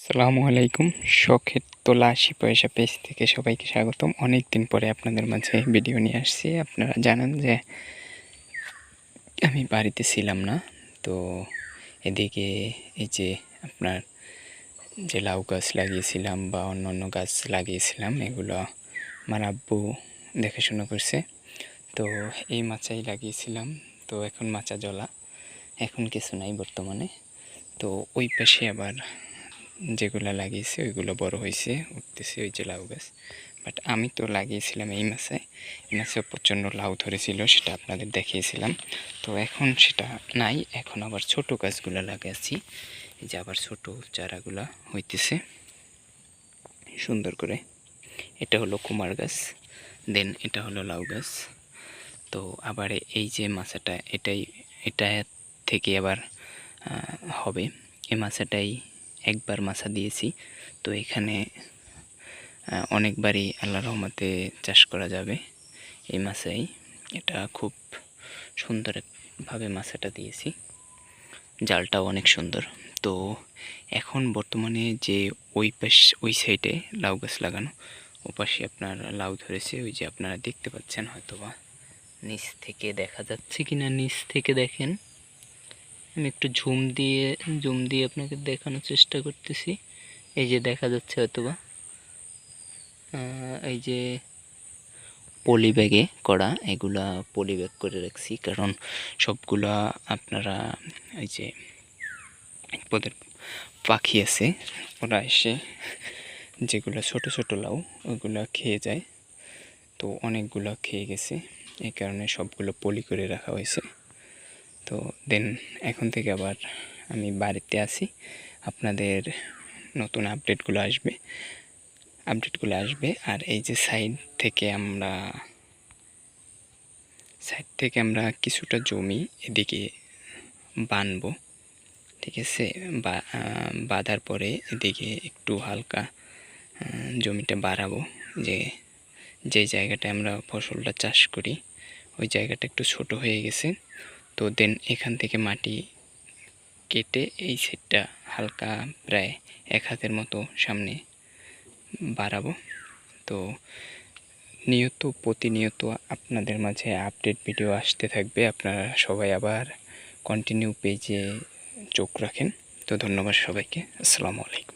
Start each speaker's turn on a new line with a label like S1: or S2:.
S1: আসসালামু আলাইকুম। শখের তোলা ৮০ পয়সা পেজ থেকে সবাইকে স্বাগতম। অনেক দিন পরে আপনাদের মাঝে ভিডিও নিয়ে আসছি। আপনারা জানেন যে আমি বাড়িতে ছিলাম না, তো এদিকে এই যে আপনার যে লাউ গাছ লাগিয়েছিলাম বা অন্য গাছ লাগিয়েছিলাম, এগুলো আমার আব্বু দেখাশোনা করছে। তো এই মাচাই লাগিয়েছিলাম, তো এখন মাচা জ্বলা, এখন কিছু নাই বর্তমানে। তো ওই পাশে আবার যেগুলো লাগিয়েছি ওইগুলো বড় হয়েছে, উঠতেছে, ওই যে লাউ গাছ। বাট আমি তো লাগিয়েছিলাম এই মাসে প্রচণ্ড লাউ ধরেছিল, সেটা আপনাদের দেখিয়েছিলাম। তো এখন সেটা নাই, এখন আবার ছোট গাছগুলো লাগাচ্ছি। এই যে আবার ছোট চারাগুলা হইতেছে সুন্দর করে। এটা হলো কুমার গাছ, দেন এটা হলো লাউ গাছ। তো আবার এই যে মাছাটা, এটা থেকে আবার হবে। এই মাছাটাই একবার মাছা দিয়েছি, তো এখানে অনেকবারই আল্লাহর রহমতে চাষ করা যাবে এই মাছাই। এটা খুব সুন্দরভাবে মাছাটা দিয়েছি, জালটাও অনেক সুন্দর। তো এখন বর্তমানে যে ওই সাইডে লাউ গাছ লাগানো, ও পাশে আপনার লাউ ধরেছে, ওই যে আপনারা দেখতে পাচ্ছেন হয়তোবা, নিচ থেকে দেখা যাচ্ছে কিনা, নিচ থেকে দেখেন। আমি একটু জুম দিয়ে আপনাকে দেখানোর চেষ্টা করতেছি। এই যে দেখা যাচ্ছে হয়তোবা, এই যে পলি ব্যাগে করা, এগুলা পলি ব্যাগ করে রাখছি, কারণ সবগুলা আপনারা এই যে পদের পাখি আছে, ওরা এসে যেগুলো ছোট ছোট লাউ ওইগুলো খেয়ে যায়। তো অনেকগুলো খেয়ে গেছে, এই কারণে সবগুলো পলি করে রাখা হয়েছে। তো দেন এখন থেকে আবার আমি বাড়িতে আসি, আপনাদের নতুন আপডেটগুলো আসবে। আর এই যে সাইড থেকে আমরা কিছুটা জমি এদিকে বানবো, ঠিক আছে। বাঁধার পরে এদিকে একটু হালকা জমিটা বাড়াবো, যে জায়গাটায় আমরা ফসলটা চাষ করি ওই জায়গাটা একটু ছোট হয়ে গেছে। তো দেন এখান থেকে মাটি কেটে এই সাইডটা হালকা প্রায় ১ হাতের মতো সামনে বাড়াবো। তো প্রতিনিয়ত আপনাদের মাঝে আপডেট ভিডিও আসতে থাকবে। আপনারা সবাই আবার কন্টিনিউ পেজে চোখ রাখেন। তো ধন্যবাদ সবাইকে। আসসালামু আলাইকুম।